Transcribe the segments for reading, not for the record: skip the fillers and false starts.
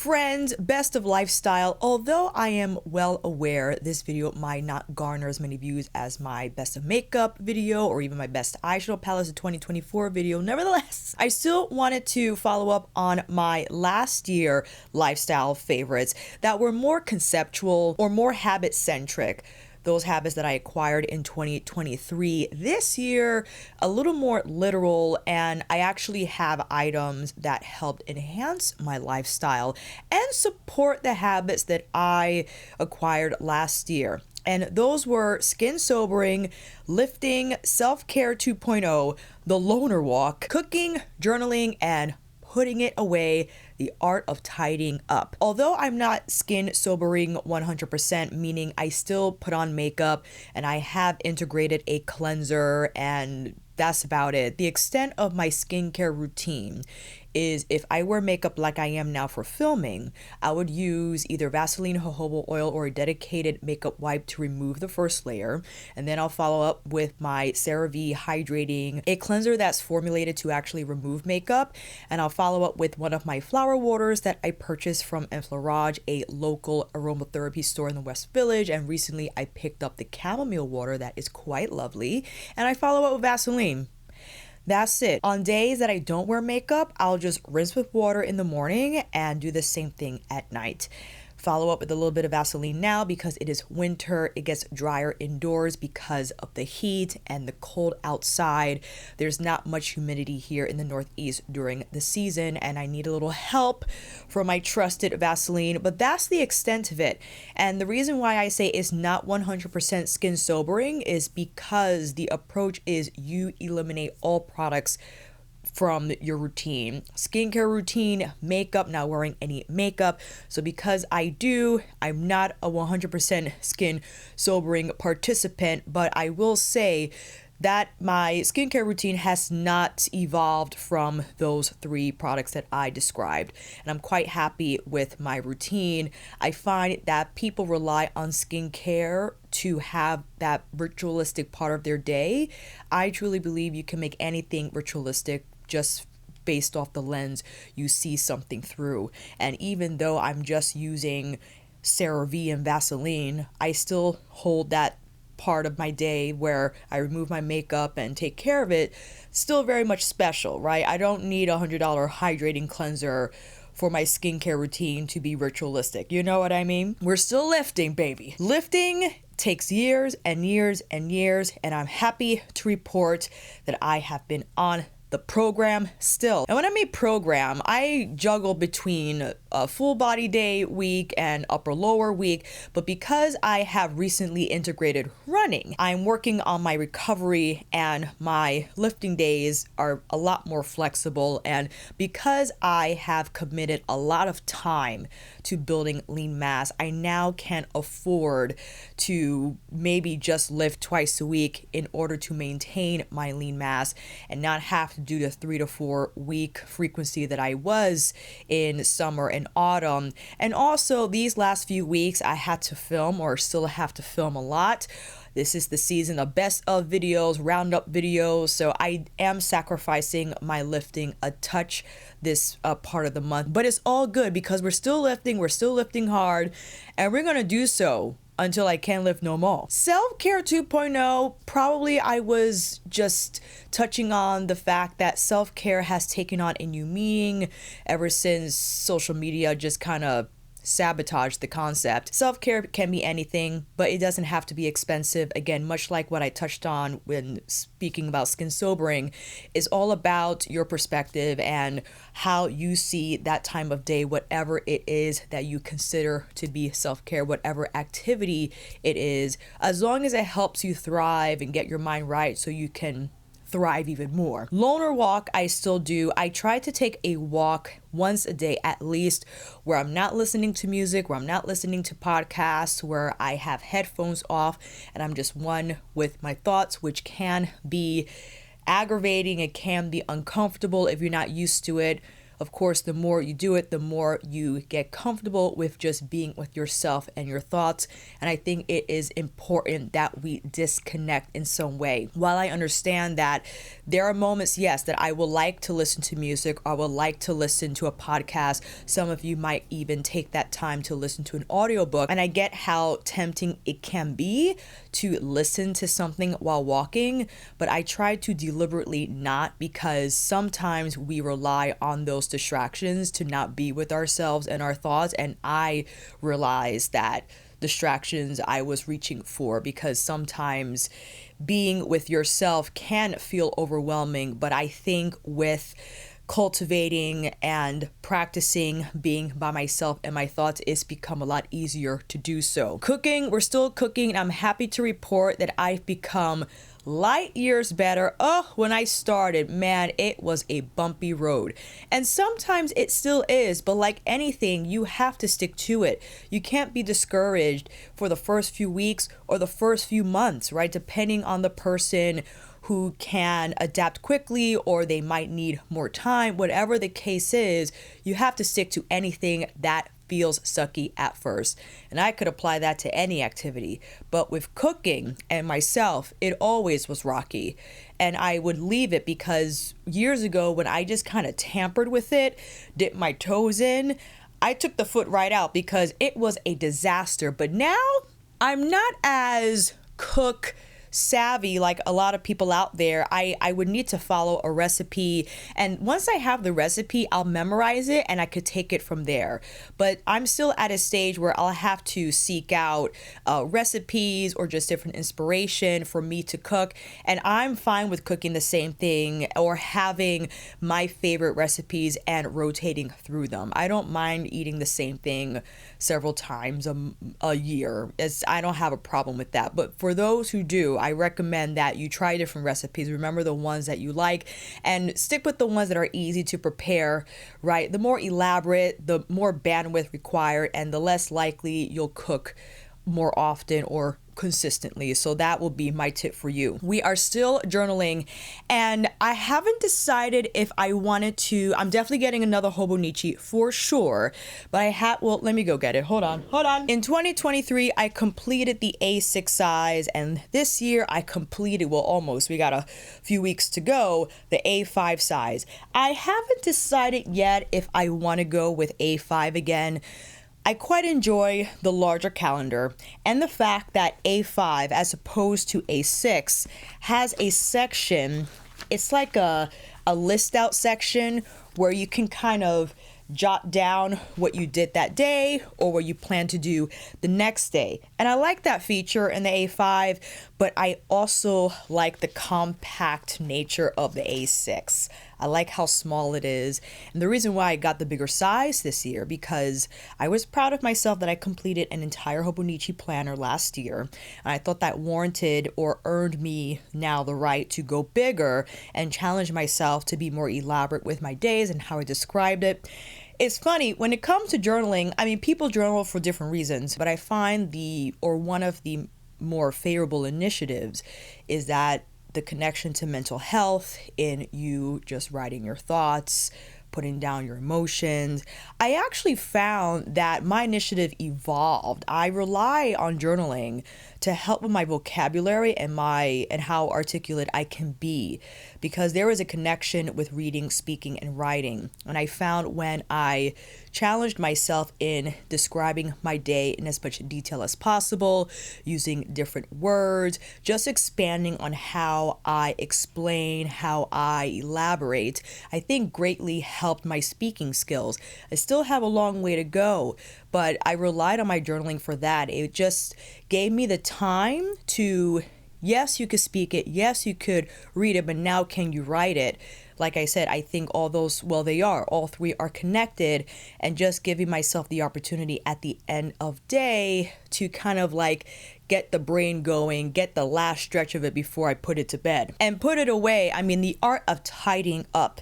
Friends, best of lifestyle. Although I am well aware this video might not garner as many views as my best of makeup video or even my best eyeshadow palettes of 2024 video, nevertheless, I still wanted to follow up on my last year lifestyle favorites that were more conceptual or more habit centric. Those habits that I acquired in 2023. This year, a little more literal, and I actually have items that helped enhance my lifestyle and support the habits that I acquired last year. And those were skin sobering, lifting, self-care 2.0, the loner walk, cooking, journaling, and putting it away, the art of tidying up. Although I'm not skin sobering 100%, meaning I still put on makeup and I have integrated a cleanser and that's about it. The extent of my skincare routine is if I wear makeup like I am now for filming, I would use either Vaseline jojoba oil or a dedicated makeup wipe to remove the first layer. And then I'll follow up with my CeraVe Hydrating, a cleanser that's formulated to actually remove makeup. And I'll follow up with one of my flower waters that I purchased from Enfleurage, a local aromatherapy store in the West Village. And recently I picked up the chamomile water that is quite lovely. And I follow up with Vaseline. That's it. On days that I don't wear makeup, I'll just rinse with water in the morning and do the same thing at night. Follow up with a little bit of Vaseline now because it is winter. It gets drier indoors because of the heat and the cold outside. There's not much humidity here in the Northeast during the season, and I need a little help from my trusted Vaseline, but that's the extent of it. And the reason why I say it's not 100% skin sobering is because the approach is you eliminate all products from your routine. Skincare routine, makeup, not wearing any makeup. So because I'm not a 100% skin sobering participant, but I will say that my skincare routine has not evolved from those three products that I described. And I'm quite happy with my routine. I find that people rely on skincare to have that ritualistic part of their day. I truly believe you can make anything ritualistic just based off the lens you see something through. And even though I'm just using CeraVe and Vaseline, I still hold that part of my day where I remove my makeup and take care of it still very much special, right? I don't need a $100 hydrating cleanser for my skincare routine to be ritualistic. You know what I mean? We're still lifting, baby. Lifting takes years and years and years, and I'm happy to report that I have been on the program still. And when I mean program, I juggle between a full body day week and upper lower week, but because I have recently integrated running, I'm working on my recovery and my lifting days are a lot more flexible. And because I have committed a lot of time to building lean mass, I now can afford to maybe just lift twice a week in order to maintain my lean mass and not have to do the 3 to 4 week frequency that I was in summer and autumn. And also these last few weeks I had to film, or still have to film, a lot. This is the season of best of videos, roundup videos, so I am sacrificing my lifting a touch this part of the month, but it's all good because we're still lifting hard, and we're gonna do so until I can't lift no more. Self-care 2.0, probably I was just touching on the fact that self-care has taken on a new meaning ever since social media just kind of sabotage the concept. Self-care can be anything, but it doesn't have to be expensive. Again, much like what I touched on when speaking about skin sobering, is all about your perspective and how you see that time of day, whatever it is that you consider to be self-care, whatever activity it is, as long as it helps you thrive and get your mind right so you can thrive even more. Loner walk, I still do. I try to take a walk once a day at least, where I'm not listening to music, where I'm not listening to podcasts, where I have headphones off and I'm just one with my thoughts, which can be aggravating. It can be uncomfortable if you're not used to it. Of course, the more you do it, the more you get comfortable with just being with yourself and your thoughts. And I think it is important that we disconnect in some way. While I understand that there are moments, yes, that I will like to listen to music, or I would like to listen to a podcast. Some of you might even take that time to listen to an audiobook. And I get how tempting it can be to listen to something while walking, but I try to deliberately not, because sometimes we rely on those distractions to not be with ourselves and our thoughts. And I realize that distractions I was reaching for, because sometimes being with yourself can feel overwhelming. But I think with cultivating and practicing being by myself and my thoughts, it's become a lot easier to do so. Cooking, we're still cooking, and I'm happy to report that I've become light years better. Oh, when I started, man, it was a bumpy road. And sometimes it still is, but like anything, you have to stick to it. You can't be discouraged for the first few weeks or the first few months, right? Depending on the person who can adapt quickly, or they might need more time. Whatever the case is, you have to stick to anything that feels sucky at first. And I could apply that to any activity. But with cooking and myself, it always was rocky. And I would leave it because years ago, when I just kind of tampered with it, dipped my toes in, I took the foot right out because it was a disaster. But now I'm not as cook savvy like a lot of people out there. I would need to follow a recipe, and once I have the recipe, I'll memorize it and I could take it from there. But I'm still at a stage where I'll have to seek out recipes or just different inspiration for me to cook, and I'm fine with cooking the same thing or having my favorite recipes and rotating through them. I don't mind eating the same thing several times a year. I don't have a problem with that. But for those who do, I recommend that you try different recipes. Remember the ones that you like and stick with the ones that are easy to prepare, right? The more elaborate, the more bandwidth required, and the less likely you'll cook more often or consistently. So that will be my tip for you. We are still journaling, and I haven't decided if I wanted to. I'm definitely getting another Hobonichi for sure, but well, let me go get it. Hold on. In 2023, I completed the A6 size, and this year I completed, well, almost, we got a few weeks to go, the A5 size. I haven't decided yet if I want to go with A5 again. I quite enjoy the larger calendar and the fact that A5, as opposed to A6, has a section. It's like a list out section where you can kind of jot down what you did that day or what you plan to do the next day. And I like that feature in the A5, but I also like the compact nature of the A6. I like how small it is. And the reason why I got the bigger size this year, because I was proud of myself that I completed an entire Hobonichi planner last year. And I thought that warranted or earned me now the right to go bigger and challenge myself to be more elaborate with my days and how I described it. It's funny, when it comes to journaling, I mean, people journal for different reasons, but I find one of the more favorable initiatives is that the connection to mental health in you just writing your thoughts, putting down your emotions. I actually found that my initiative evolved. I rely on journaling to help with my vocabulary and how articulate I can be, because there is a connection with reading, speaking, and writing. And I found when I challenged myself in describing my day in as much detail as possible, using different words, just expanding on how I explain, how I elaborate, I think greatly helped my speaking skills. I still have a long way to go, but I relied on my journaling for that. It just gave me the time to, yes, you could speak it, yes, you could read it, but now can you write it? Like I said, I think all those, well, all three are connected, and just giving myself the opportunity at the end of day to kind of like get the brain going, get the last stretch of it before I put it to bed and put it away. I mean, the art of tidying up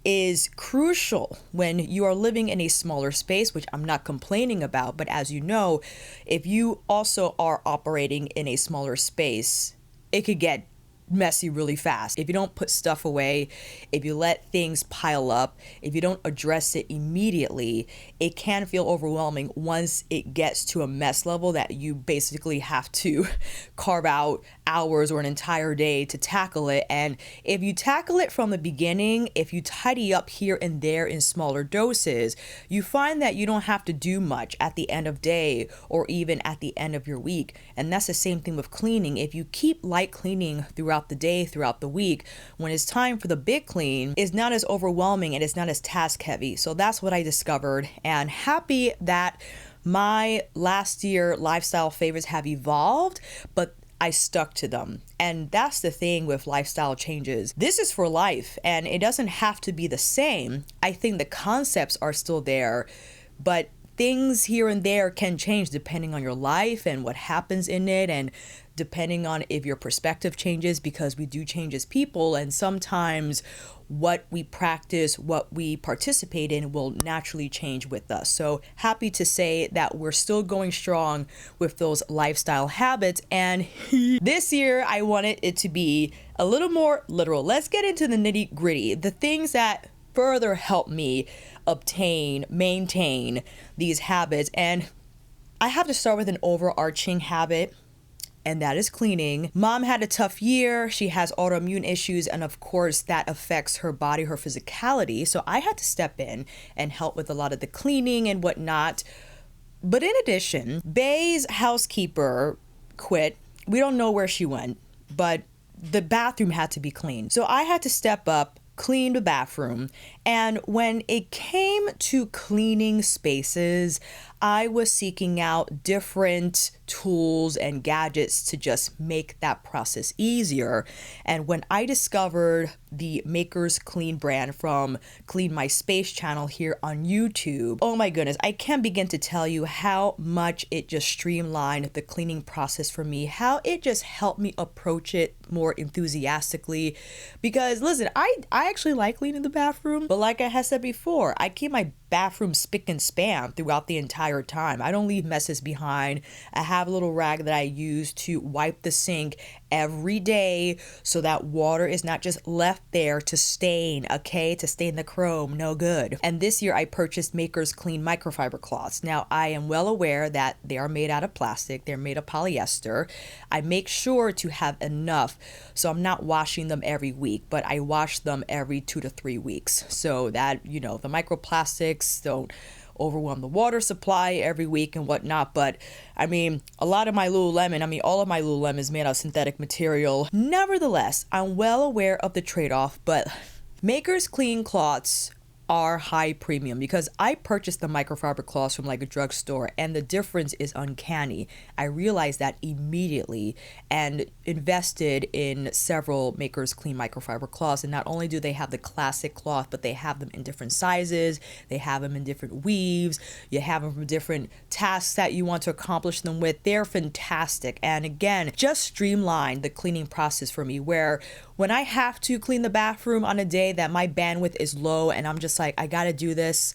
is crucial when you are living in a smaller space, which I'm not complaining about. But as you know, if you also are operating in a smaller space, it could get messy really fast. If you don't put stuff away, if you let things pile up, if you don't address it immediately, it can feel overwhelming once it gets to a mess level that you basically have to carve out hours or an entire day to tackle it. And if you tackle it from the beginning, if you tidy up here and there in smaller doses, you find that you don't have to do much at the end of day or even at the end of your week. And that's the same thing with cleaning. If you keep light cleaning throughout the day, throughout the week, when it's time for the big clean, it's not as overwhelming and it's not as task heavy. So that's what I discovered, and happy that my last year lifestyle favorites have evolved, but I stuck to them. And that's the thing with lifestyle changes. This is for life, and it doesn't have to be the same. I think the concepts are still there, but things here and there can change depending on your life and what happens in it, and depending on if your perspective changes, because we do change as people, and sometimes what we practice, what we participate in will naturally change with us. So happy to say that we're still going strong with those lifestyle habits. And this year I wanted it to be a little more literal. Let's get into the nitty gritty, the things that further help me maintain these habits. And I have to start with an overarching habit, and that is cleaning. Mom had a tough year. She has autoimmune issues, and of course that affects her body, her physicality. So I had to step in and help with a lot of the cleaning and whatnot. But in addition, Bay's housekeeper quit. We don't know where she went, but the bathroom had to be cleaned. So I had to step up, clean the bathroom. And when it came to cleaning spaces, I was seeking out different tools and gadgets to just make that process easier. And when I discovered the Makers Clean brand from Clean My Space channel here on YouTube, oh my goodness, I can't begin to tell you how much it just streamlined the cleaning process for me, how it just helped me approach it more enthusiastically. Because listen, I actually like cleaning the bathroom, but like I had said before, I keep my bathroom spick and span throughout the entire time. I don't leave messes behind. I have a little rag that I use to wipe the sink every day so that water is not just left there to stain, okay? To stain the chrome, no good. And this year I purchased Makers Clean microfiber cloths. Now I am well aware that they are made out of plastic, they're made of polyester. I make sure to have enough, so I'm not washing them every week, but I wash them every 2 to 3 weeks, so that, you know, the microplastics don't overwhelm the water supply every week and whatnot. But I mean, all of my Lululemon is made out of synthetic material. Nevertheless, I'm well aware of the trade-off, but Makers Clean cloths are high premium, because I purchased the microfiber cloths from like a drugstore, and the difference is uncanny. I realized that immediately and invested in several Makers Clean microfiber cloths. And not only do they have the classic cloth, but they have them in different sizes, they have them in different weaves, you have them for different tasks that you want to accomplish them with. They're fantastic, and again, just streamlined the cleaning process for me, where when I have to clean the bathroom on a day that my bandwidth is low and I'm just like, I gotta do this,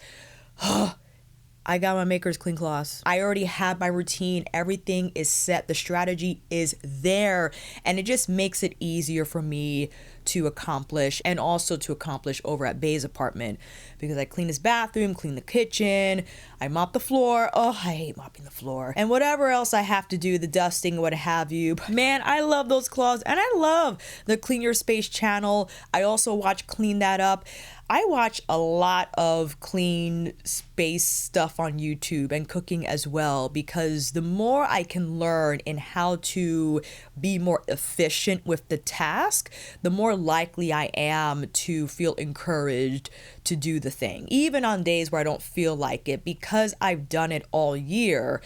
I got my Makers Clean cloths. I already have my routine. Everything is set. The strategy is there. And it just makes it easier for me to accomplish, and also to accomplish over at Bay's apartment, because I clean his bathroom, clean the kitchen, I mop the floor. Oh, I hate mopping the floor. And whatever else I have to do, the dusting, what have you. But man, I love those cloths, and I love the Clean Your Space channel. I also watch Clean That Up. I watch a lot of clean space stuff on YouTube, and cooking as well, because the more I can learn in how to be more efficient with the task, the more likely I am to feel encouraged to do the thing, even on days where I don't feel like it, because I've done it all year.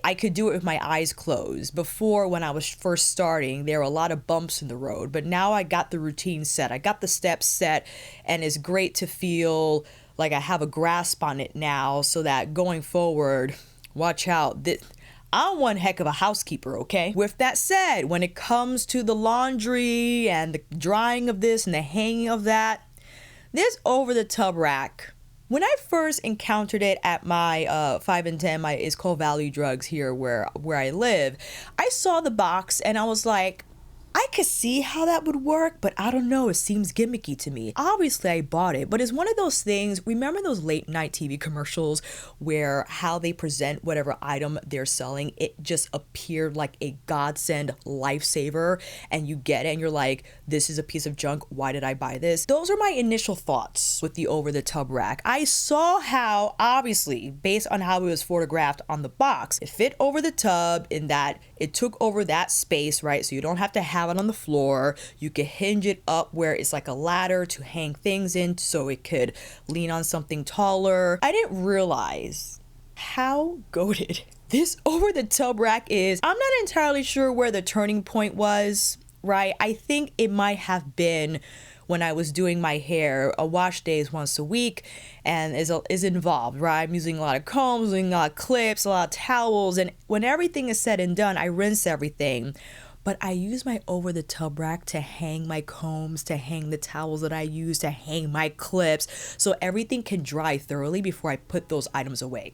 I could do it with my eyes closed. Before, when I was first starting, there were a lot of bumps in the road, but now I got the routine set, I got the steps set, and it's great to feel like I have a grasp on it now, so that going forward, watch out. I'm one heck of a housekeeper, okay? With that said, when it comes to the laundry and the drying of this and the hanging of that, this over-the-tub rack, when I first encountered it at my 5 and 10, my It's Called Value Drugs here where I live, I saw the box and I was like, I could see how that would work, but I don't know, it seems gimmicky to me. Obviously I bought it, but it's one of those things, remember those late night TV commercials where how they present whatever item they're selling, it just appeared like a godsend lifesaver, and you get it and you're like, this is a piece of junk, why did I buy this? Those are my initial thoughts with the over the tub rack. I saw how, obviously, based on how it was photographed on the box, it fit over the tub in that it took over that space, right? So you don't have to have it on the floor. You could hinge it up where it's like a ladder to hang things in so it could lean on something taller. I didn't realize how goated this over the tub rack is. I'm not entirely sure where the turning point was, right? I think it might have been when I was doing my hair. A wash day is once a week and is involved, right? I'm using a lot of combs, using a lot of clips, a lot of towels, and when everything is said and done, I rinse everything. But I use my over the tub rack to hang my combs, to hang the towels that I use, to hang my clips, so everything can dry thoroughly before I put those items away.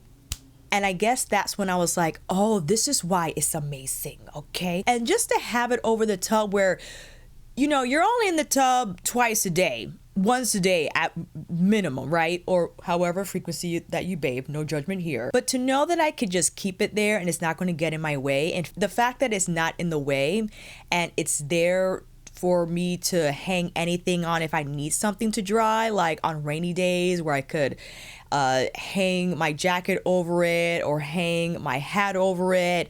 And I guess that's when I was like, oh, this is why it's amazing, okay? And just to have it over the tub where, you know, you're only in the tub twice a day, once a day at minimum, right? Or however frequency that you bathe, no judgment here. But to know that I could just keep it there and it's not going to get in my way, and the fact that it's not in the way and it's there for me to hang anything on if I need something to dry, like on rainy days where I could hang my jacket over it or hang my hat over it.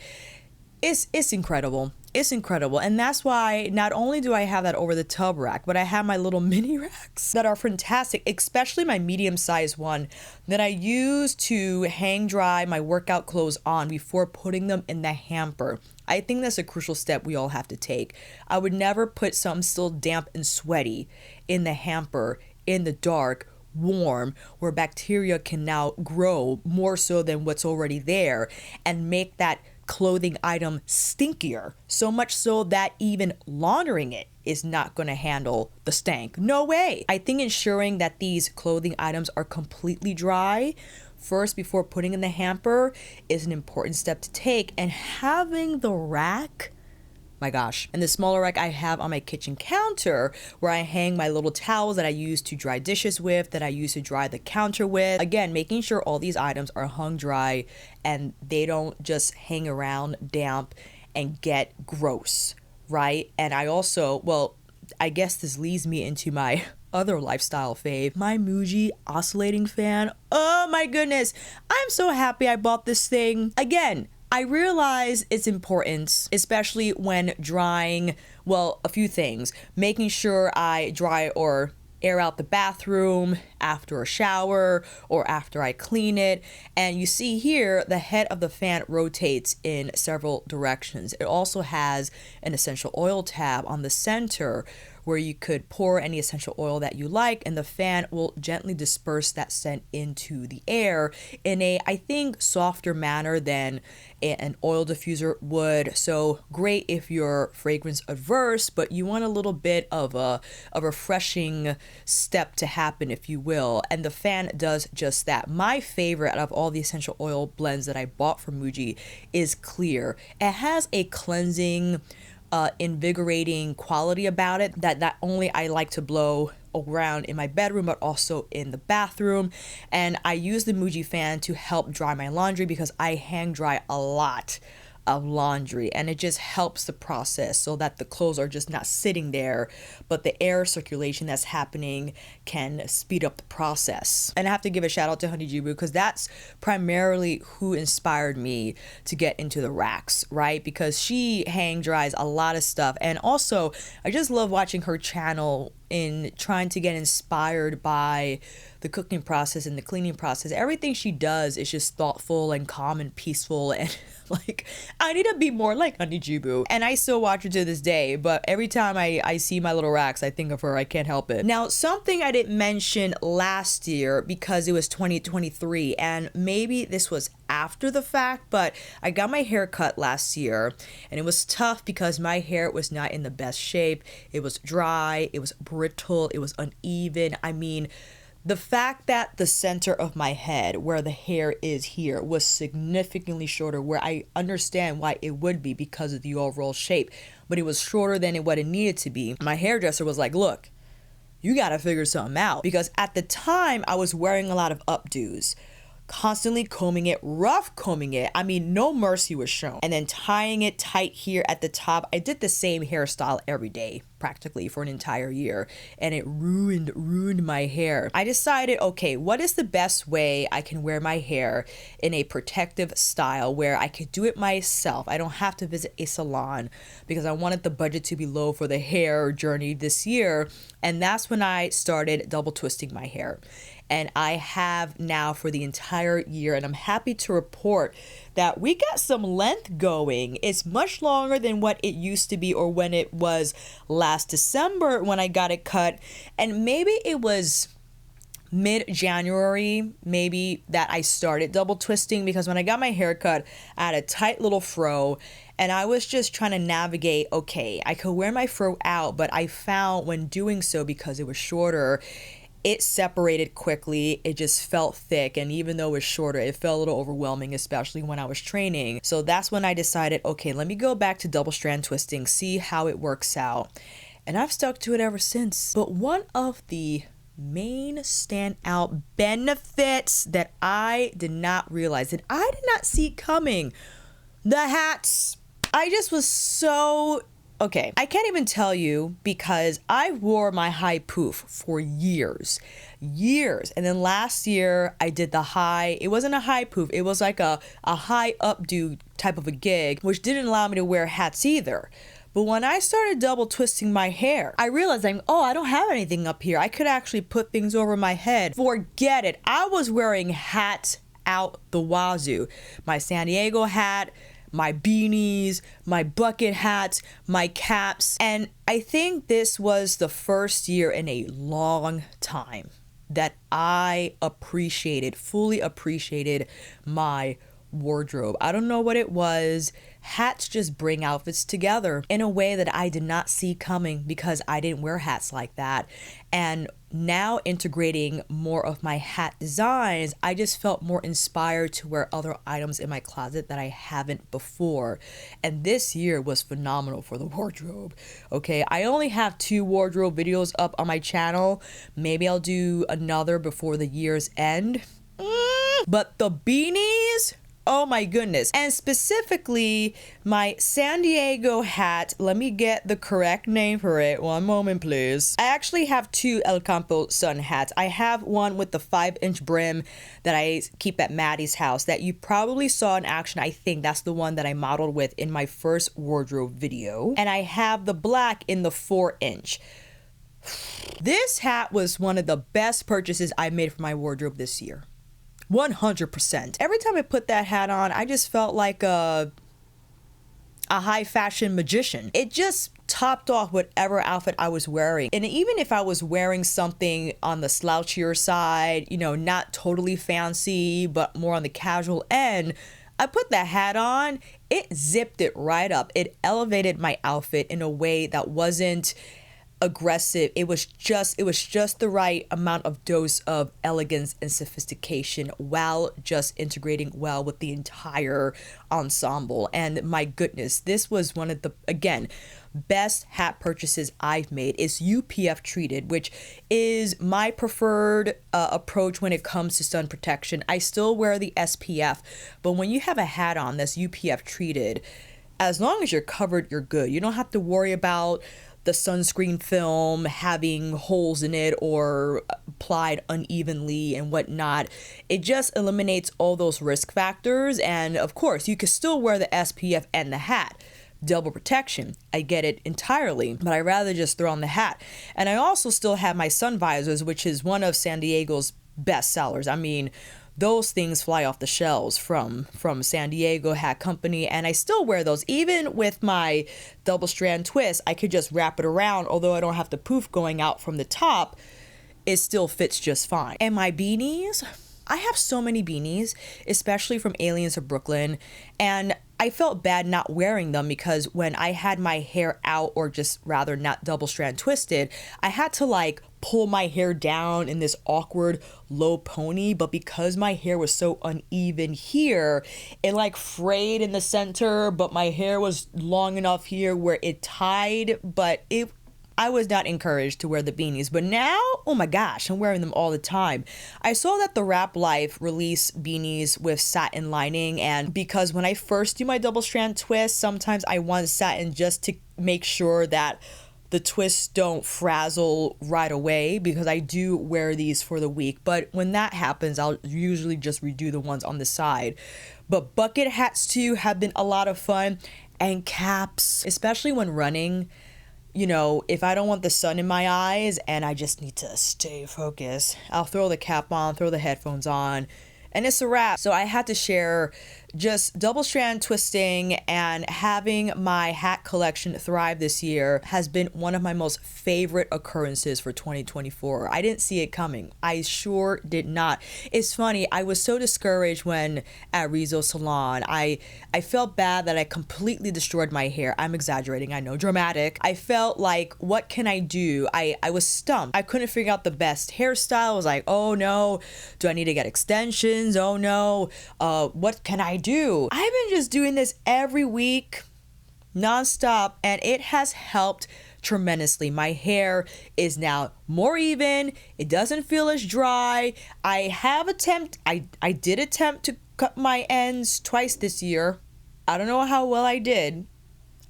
It's incredible. It's incredible. And that's why not only do I have that over the tub rack, but I have my little mini racks that are fantastic, especially my medium-sized one that I use to hang dry my workout clothes on before putting them in the hamper. I think that's a crucial step we all have to take. I would never put something still damp and sweaty in the hamper in the dark, warm, where bacteria can now grow more so than what's already there and make that clothing item stinkier, so much so that even laundering it is not going to handle the stank. No way. I think ensuring that these clothing items are completely dry first before putting in the hamper is an important step to take. And having the rack, my gosh, and the smaller rack I have on my kitchen counter where I hang my little towels that I use to dry dishes with, that I use to dry the counter with. Again, making sure all these items are hung dry and they don't just hang around damp and get gross, right? And I also, well, I guess this leads me into my other lifestyle fave, my Muji Oscillating Fan. Oh my goodness, I'm so happy I bought this thing. Again, I realize its importance, especially when drying, well, a few things. Making sure I dry or air out the bathroom after a shower or after I clean it. And you see here, the head of the fan rotates in several directions. It also has an essential oil tab on the center where you could pour any essential oil that you like, and the fan will gently disperse that scent into the air in a, I think, softer manner than an oil diffuser would. So great if you're fragrance adverse, but you want a little bit of a refreshing step to happen, if you will. And the fan does just that. My favorite out of all the essential oil blends that I bought from Muji is Clear. It has a cleansing, invigorating quality about it that not only I like to blow around in my bedroom but also in the bathroom. And I use the Muji fan to help dry my laundry because I hang dry a lot of laundry, and it just helps the process so that the clothes are just not sitting there, but the air circulation that's happening can speed up the process. And I have to give a shout out to Honeydew because that's primarily who inspired me to get into the racks, right? Because she hang dries a lot of stuff, and also I just love watching her channel in trying to get inspired by the cooking process and the cleaning process. Everything she does is just thoughtful and calm and peaceful, and like, I need to be more like Honeydew. And I still watch her to this day, but every time I see my little racks, I think of her. I can't help it. Now, something I didn't mention last year because it was 2023, and maybe this was after the fact, but I got my hair cut last year, and it was tough because my hair was not in the best shape. It was dry, it was brittle, it was uneven. I mean, The fact that the center of my head, where the hair is here, was significantly shorter, where I understand why it would be because of the overall shape, but it was shorter than what it needed to be. My hairdresser was like, look, you gotta figure something out, because at the time I was wearing a lot of updos, constantly combing it, rough combing it. I mean, no mercy was shown. And then tying it tight here at the top. I did the same hairstyle every day, practically, for an entire year. And it ruined my hair. I decided, okay, what is the best way I can wear my hair in a protective style where I could do it myself? I don't have to visit a salon, because I wanted the budget to be low for the hair journey this year. And that's when I started double twisting my hair. And I have now for the entire year, and I'm happy to report that we got some length going. It's much longer than what it used to be, or when it was last December when I got it cut. And maybe it was mid-January maybe that I started double twisting, because when I got my hair cut, I had a tight little fro, and I was just trying to navigate, okay, I could wear my fro out, but I found when doing so, because it was shorter, it separated quickly. It just felt thick, and even though it was shorter, it felt a little overwhelming, especially when I was training. So that's when I decided, okay, let me go back to double strand twisting, see how it works out. And I've stuck to it ever since. But one of the main standout benefits that I did not realize, that I did not see coming, the hats. I just was so... Okay, I can't even tell you, because I wore my high poof for years. And then last year I did the high, it wasn't a high poof, it was like a high updo type of a gig, which didn't allow me to wear hats either. But when I started double twisting my hair, I realized, oh, I don't have anything up here. I could actually put things over my head. Forget it. I was wearing hats out the wazoo. My San Diego hat, my beanies, my bucket hats, my caps. And I think this was the first year in a long time that I fully appreciated my wardrobe. I don't know what it was. Hats just bring outfits together in a way that I did not see coming, because I didn't wear hats like that. And now integrating more of my hat designs, I just felt more inspired to wear other items in my closet that I haven't before. And this year was phenomenal for the wardrobe. Okay, I only have 2 wardrobe videos up on my channel. Maybe I'll do another before the year's end. But the beanies, oh my goodness. And specifically my San Diego hat, let me get the correct name for it. One moment, please. I actually have 2 El Campo sun hats. I have one with the 5-inch brim that I keep at Maddie's house that you probably saw in action. I think that's the one that I modeled with in my first wardrobe video. And I have the black in the 4-inch. This hat was one of the best purchases I made for my wardrobe this year. 100%. Every time I put that hat on, I just felt like a high fashion magician. It just topped off whatever outfit I was wearing. And even if I was wearing something on the slouchier side, you know, not totally fancy, but more on the casual end, I put that hat on, it zipped it right up. It elevated my outfit in a way that wasn't aggressive. It was just the right amount of dose of elegance and sophistication, while just integrating well with the entire ensemble. And my goodness, this was one of the, again, best hat purchases I've made. It's UPF treated, which is my preferred approach when it comes to sun protection. I still wear the SPF, but when you have a hat on that's UPF treated, as long as you're covered, you're good. You don't have to worry about the sunscreen film having holes in it or applied unevenly and whatnot. It just eliminates all those risk factors. And of course, you can still wear the SPF and the hat. Double protection. I get it entirely, but I rather just throw on the hat. And I also still have my sun visors, which is one of San Diego's best sellers. I mean, those things fly off the shelves from San Diego Hat Company, and I still wear those. Even with my double strand twist, I could just wrap it around, although I don't have the poof going out from the top, it still fits just fine. And my beanies, I have so many beanies, especially from Aliens of Brooklyn, and I felt bad not wearing them, because when I had my hair out, or just rather not double strand twisted, I had to like pull my hair down in this awkward low pony, but because my hair was so uneven here, it like frayed in the center, but my hair was long enough here where it tied, but I was not encouraged to wear the beanies. But now, oh my gosh, I'm wearing them all the time. I saw that the Wrap Life released beanies with satin lining, and because when I first do my double strand twist, sometimes I want satin just to make sure that the twists don't frazzle right away, because I do wear these for the week. But when that happens, I'll usually just redo the ones on the side. But bucket hats too have been a lot of fun, and caps, especially when running. You know, if I don't want the sun in my eyes and I just need to stay focused, I'll throw the cap on, throw the headphones on, and it's a wrap. So I had to share just double strand twisting, and having my hat collection thrive this year has been one of my most favorite occurrences for 2024. I didn't see it coming. I sure did not. It's funny, I was so discouraged when at Rizzo's salon, I felt bad that I completely destroyed my hair. I'm exaggerating, I know, dramatic. I felt like, what can I do? I was stumped. I couldn't figure out the best hairstyle. I was like, oh no, do I need to get extensions? Oh no, what can I do? I've been just doing this every week nonstop, and it has helped tremendously. My hair is now more even. It doesn't feel as dry. I did attempt to cut my ends twice this year. I don't know how well I did.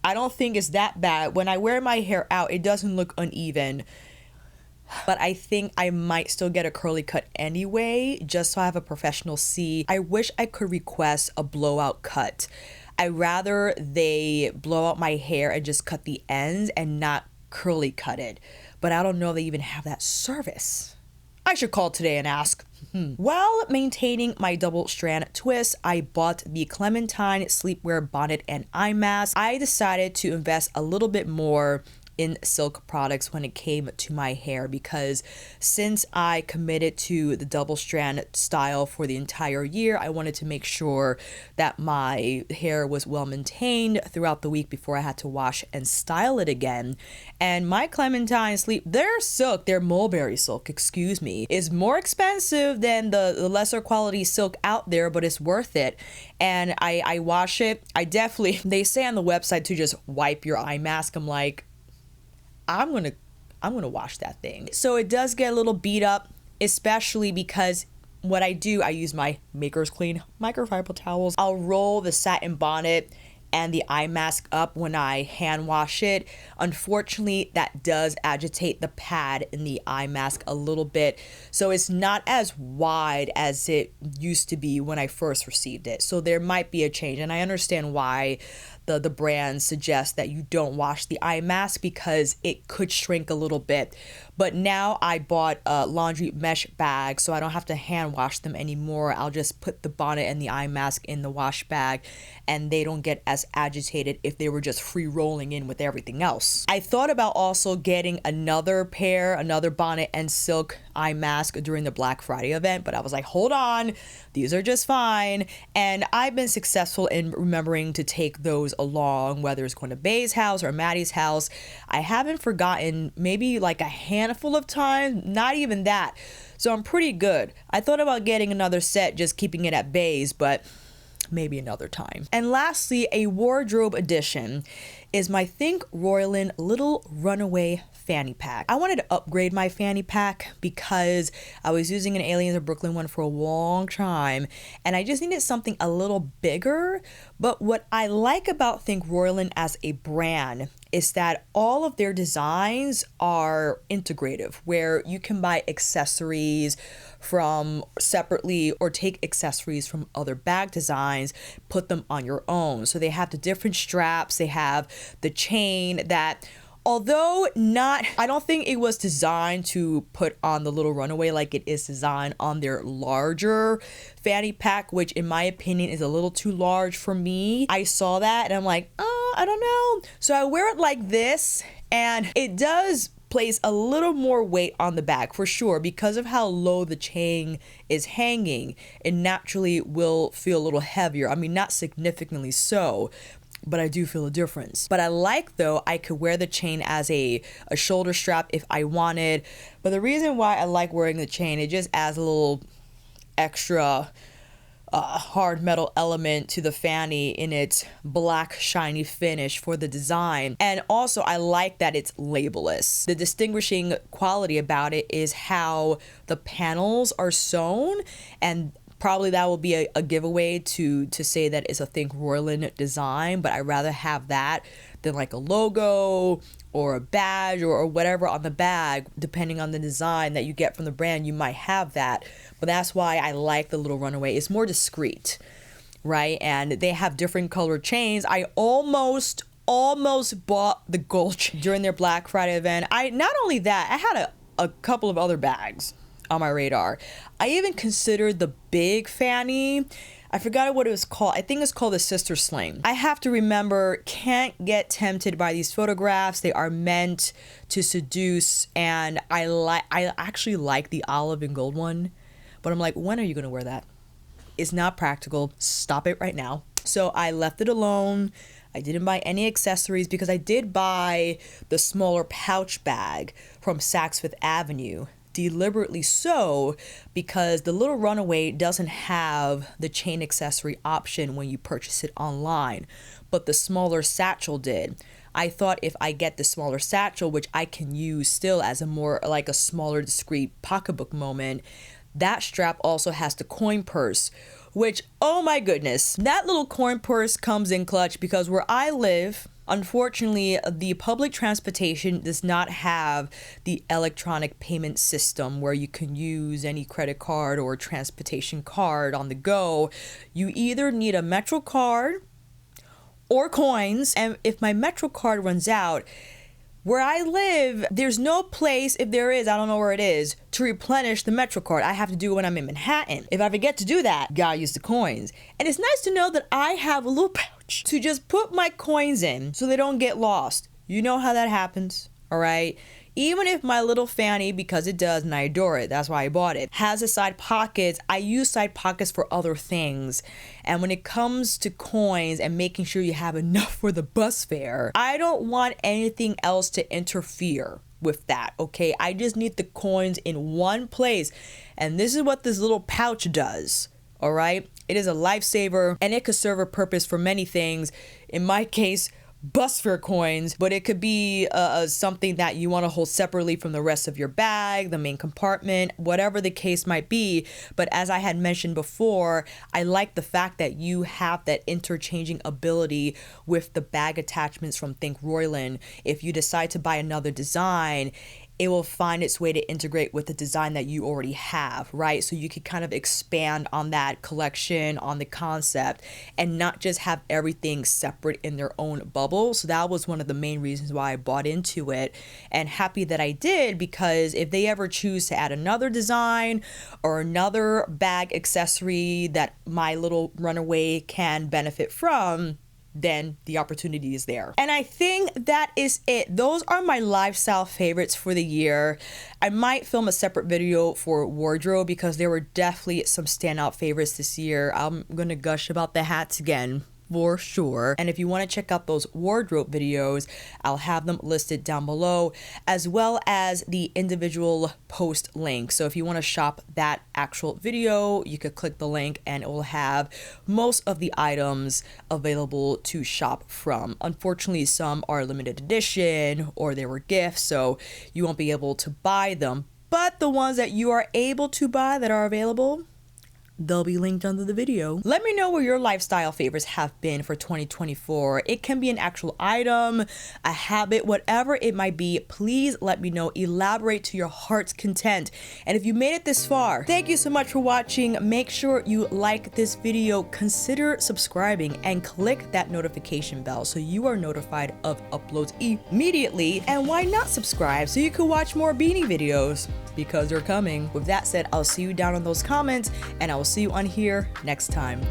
I don't think it's that bad. When I wear my hair out, it doesn't look uneven. But I think I might still get a curly cut anyway, just so I have a professional see. I wish I could request a blowout cut. I'd rather they blow out my hair and just cut the ends and not curly cut it. But I don't know if they even have that service. I should call today and ask. While maintaining my double strand twist, I bought the Clementine sleepwear bonnet and eye mask. I decided to invest a little bit more in silk products when it came to my hair, because since I committed to the double strand style for the entire year, I wanted to make sure that my hair was well maintained throughout the week before I had to wash and style it again. And my Clementine their silk, their mulberry silk, excuse me, is more expensive than the lesser quality silk out there, but it's worth it. And I wash it. They say on the website to just wipe your eye mask. I'm like, I'm gonna wash that thing. So it does get a little beat up, especially because what I do, I use my Maker's Clean microfiber towels. I'll roll the satin bonnet and the eye mask up when I hand wash it. Unfortunately, that does agitate the pad in the eye mask a little bit, so it's not as wide as it used to be when I first received it. So there might be a change, and I understand why the brand suggests that you don't wash the eye mask, because it could shrink a little bit. But now I bought a laundry mesh bag, so I don't have to hand wash them anymore. I'll just put the bonnet and the eye mask in the wash bag, and they don't get as agitated if they were just free rolling in with everything else. I thought about also getting another bonnet and silk eye mask during the Black Friday event, but I was like, hold on, these are just fine. And I've been successful in remembering to take those along, whether it's going to Bay's house or Maddie's house. I haven't forgotten, maybe like a handful of times, not even that. So I'm pretty good. I thought about getting another set, just keeping it at Bay's, but maybe another time. And lastly, a wardrobe addition is my Think Royln Little Runaway fanny pack. I wanted to upgrade my fanny pack because I was using an Aliens of Brooklyn one for a long time, and I just needed something a little bigger. But what I like about Think Royln as a brand is that all of their designs are integrative, where you can buy accessories from separately or take accessories from other bag designs, put them on your own. So they have the different straps, they have the chain that, although I don't think it was designed to put on the Little Runaway like it is designed on their larger fanny pack, which in my opinion is a little too large for me. I saw that and I'm like, oh, I don't know. So I wear it like this, and it does place a little more weight on the bag for sure, because of how low the chain is hanging. It naturally will feel a little heavier. I mean, not significantly so, but I do feel a difference. But I like, though, I could wear the chain as a shoulder strap if I wanted. But the reason why I like wearing the chain, it just adds a little extra hard metal element to the fanny in its black shiny finish for the design. And also I like that it's labelless. The distinguishing quality about it is how the panels are sewn, and probably that will be a giveaway to say that it's a Think Royln design, but I'd rather have that than like a logo or a badge or whatever on the bag. Depending on the design that you get from the brand, you might have that. But that's why I like the little Runaway. It's more discreet, right? And they have different colored chains. I almost bought the gold chain during their Black Friday event. Not only that, I had a couple of other bags on my radar. I even considered the big fanny. I forgot what it was called. I think it's called the Sister Sling. I have to remember, can't get tempted by these photographs. They are meant to seduce, and I actually like the olive and gold one, but I'm like, when are you gonna wear that? It's not practical. Stop it right now. So I left it alone. I didn't buy any accessories because I did buy the smaller pouch bag from Saks Fifth Avenue. Deliberately so, because the little Runaway doesn't have the chain accessory option when you purchase it online, but the smaller satchel did. I thought if I get the smaller satchel, which I can use still as a more like a smaller discreet pocketbook moment, that strap also has the coin purse, which, oh my goodness, that little coin purse comes in clutch, because where I live, unfortunately, the public transportation does not have the electronic payment system where you can use any credit card or transportation card on the go. You either need a Metro card or coins, and if my Metro card runs out, where I live, there's no place, if there is, I don't know where it is, to replenish the Metro card. I have to do it when I'm in Manhattan. If I forget to do that, gotta use the coins. And it's nice to know that I have a little pouch to just put my coins in so they don't get lost. You know how that happens, all right? Even if my little fanny, because it does, and I adore it, that's why I bought it, has a side pockets, I use side pockets for other things. And when it comes to coins and making sure you have enough for the bus fare, I don't want anything else to interfere with that, okay? I just need the coins in one place. And this is what this little pouch does, all right? It is a lifesaver, and it could serve a purpose for many things. In my case, bus fare coins, but it could be something that you want to hold separately from the rest of your bag, the main compartment, whatever the case might be. But as I had mentioned before, I like the fact that you have that interchanging ability with the bag attachments from Think Royln. If you decide to buy another design, it will find its way to integrate with the design that you already have, right? So you could kind of expand on that collection, on the concept, and not just have everything separate in their own bubble. So that was one of the main reasons why I bought into it, and happy that I did, because if they ever choose to add another design or another bag accessory that my little Runaway can benefit from, then the opportunity is there. And I think that is it. Those are my lifestyle favorites for the year. I might film a separate video for wardrobe, because there were definitely some standout favorites this year. I'm gonna gush about the hats again, for sure. And if you want to check out those wardrobe videos, I'll have them listed down below, as well as the individual post link. So if you want to shop that actual video, you could click the link and it will have most of the items available to shop from. Unfortunately, some are limited edition or they were gifts, so you won't be able to buy them. But the ones that you are able to buy that are available, they'll be linked under the video. Let me know where your lifestyle favorites have been for 2024. It can be an actual item, a habit, whatever it might be. Please let me know. Elaborate to your heart's content. And if you made it this far, thank you so much for watching. Make sure you like this video, consider subscribing, and click that notification bell so you are notified of uploads immediately. And why not subscribe so you can watch more beanie videos, because they're coming. With that said, I'll see you down in those comments, and I will see you on here next time.